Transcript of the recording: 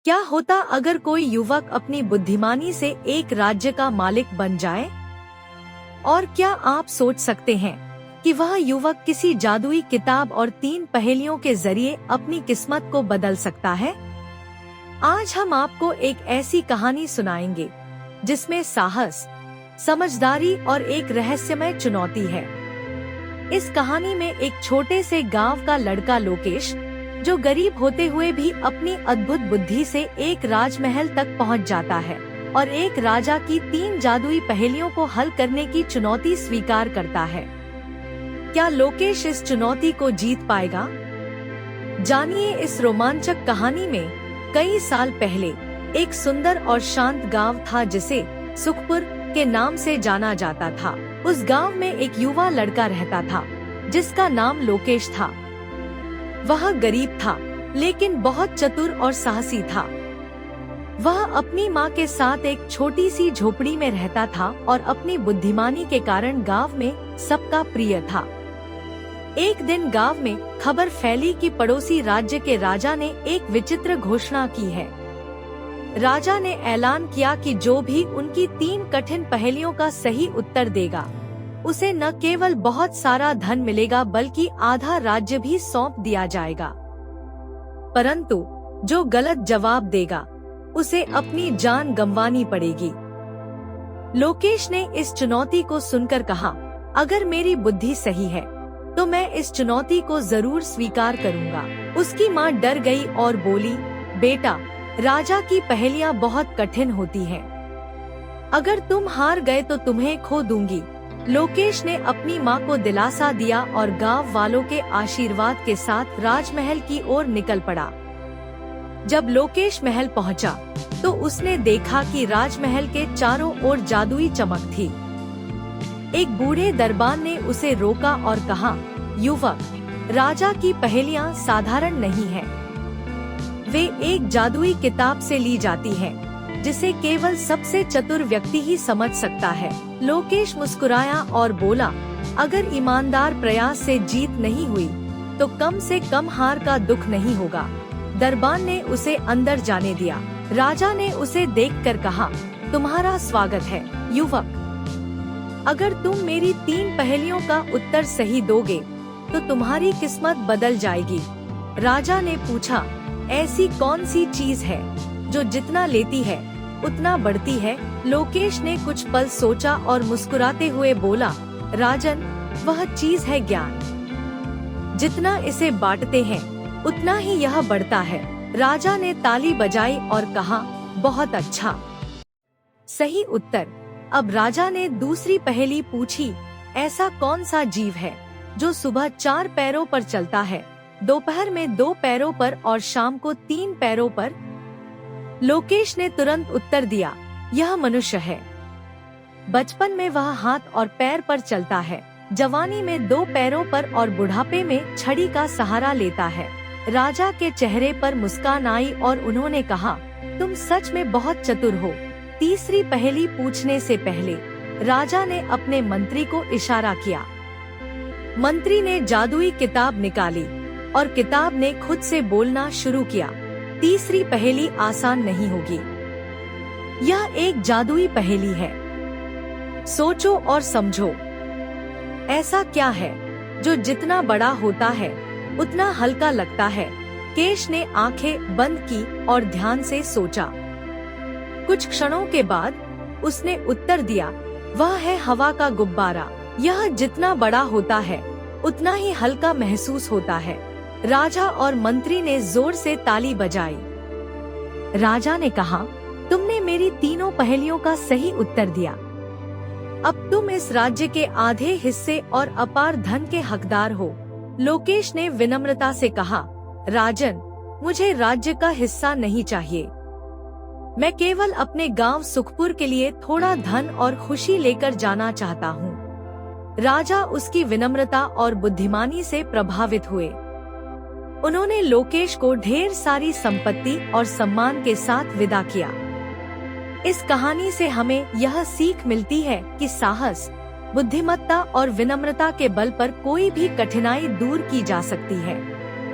क्या होता अगर कोई युवक अपनी बुद्धिमानी से एक राज्य का मालिक बन जाए? और क्या आप सोच सकते हैं कि वह युवक किसी जादुई किताब और 3 पहेलियों के जरिए अपनी किस्मत को बदल सकता है? आज हम आपको एक ऐसी कहानी सुनाएंगे जिसमें साहस, समझदारी और एक रहस्यमय चुनौती है। इस कहानी में एक छोटे से गांव का लड़का लोकेश, जो गरीब होते हुए भी अपनी अद्भुत बुद्धि से एक राजमहल तक पहुंच जाता है और एक राजा की 3 जादुई पहेलियों को हल करने की चुनौती स्वीकार करता है। क्या लोकेश इस चुनौती को जीत पाएगा? जानिए इस रोमांचक कहानी में। कई साल पहले एक सुंदर और शांत गांव था जिसे सुखपुर के नाम से जाना जाता था। उस गांव में एक युवा लड़का रहता था जिसका नाम लोकेश था। वह गरीब था लेकिन बहुत चतुर और साहसी था। वह अपनी माँ के साथ एक छोटी सी झोपड़ी में रहता था और अपनी बुद्धिमानी के कारण गांव में सबका प्रिय था। एक दिन गांव में खबर फैली कि पड़ोसी राज्य के राजा ने एक विचित्र घोषणा की है। राजा ने ऐलान किया कि जो भी उनकी 3 कठिन पहेलियों का सही उत्तर देगा, उसे न केवल बहुत सारा धन मिलेगा बल्कि आधा राज्य भी सौंप दिया जाएगा। परंतु जो गलत जवाब देगा उसे अपनी जान गंवानी पड़ेगी। लोकेश ने इस चुनौती को सुनकर कहा, अगर मेरी बुद्धि सही है तो मैं इस चुनौती को जरूर स्वीकार करूंगा। उसकी माँ डर गई और बोली, बेटा, राजा की पहेलियां बहुत कठिन होती हैं। अगर तुम हार गए तो तुम्हें खो दूंगी। लोकेश ने अपनी माँ को दिलासा दिया और गांव वालों के आशीर्वाद के साथ राजमहल की ओर निकल पड़ा। जब लोकेश महल पहुंचा, तो उसने देखा कि राजमहल के चारों ओर जादुई चमक थी। एक बूढ़े दरबान ने उसे रोका और कहा, युवक, राजा की पहेलियां साधारण नहीं हैं। वे एक जादुई किताब से ली जाती हैं, जिसे केवल सबसे चतुर व्यक्ति ही समझ सकता है। लोकेश मुस्कुराया और बोला, अगर ईमानदार प्रयास से जीत नहीं हुई तो कम से कम हार का दुख नहीं होगा। दरबान ने उसे अंदर जाने दिया। राजा ने उसे देखकर कहा, तुम्हारा स्वागत है युवक। अगर तुम मेरी 3 पहेलियों का उत्तर सही दोगे तो तुम्हारी किस्मत बदल जाएगी। राजा ने पूछा, ऐसी कौन सी चीज है जो जितना लेती है उतना बढ़ती है? लोकेश ने कुछ पल सोचा और मुस्कुराते हुए बोला, राजन, वह चीज है ज्ञान। जितना इसे बांटते हैं उतना ही यह बढ़ता है। राजा ने ताली बजाई और कहा, बहुत अच्छा, सही उत्तर। अब राजा ने दूसरी पहेली पूछी, ऐसा कौन सा जीव है जो सुबह 4 पैरों पर चलता है, दोपहर में 2 पैरों पर और शाम को 3 पैरों पर? लोकेश ने तुरंत उत्तर दिया, यह मनुष्य है। बचपन में वह हाथ और पैर पर चलता है, जवानी में 2 पैरों पर और बुढ़ापे में छड़ी का सहारा लेता है। राजा के चेहरे पर मुस्कान आई और उन्होंने कहा, तुम सच में बहुत चतुर हो। तीसरी पहेली पूछने से पहले राजा ने अपने मंत्री को इशारा किया। मंत्री ने जादुई किताब निकाली और किताब ने खुद से बोलना शुरू किया, तीसरी पहेली आसान नहीं होगी। यह एक जादुई पहेली है, सोचो और समझो। ऐसा क्या है जो जितना बड़ा होता है उतना हल्का लगता है? केश ने आंखें बंद की और ध्यान से सोचा। कुछ क्षणों के बाद उसने उत्तर दिया, वह है हवा का गुब्बारा। यह जितना बड़ा होता है उतना ही हल्का महसूस होता है। राजा और मंत्री ने जोर से ताली बजाई। राजा ने कहा, तुमने मेरी 3 पहेलियों का सही उत्तर दिया। अब तुम इस राज्य के आधे हिस्से और अपार धन के हकदार हो। लोकेश ने विनम्रता से कहा, राजन, मुझे राज्य का हिस्सा नहीं चाहिए। मैं केवल अपने गांव सुखपुर के लिए थोड़ा धन और खुशी लेकर जाना चाहता हूँ। राजा उसकी विनम्रता और बुद्धिमानी से प्रभावित हुए। उन्होंने लोकेश को ढेर सारी संपत्ति और सम्मान के साथ विदा किया। इस कहानी से हमें यह सीख मिलती है कि साहस, बुद्धिमत्ता और विनम्रता के बल पर कोई भी कठिनाई दूर की जा सकती है।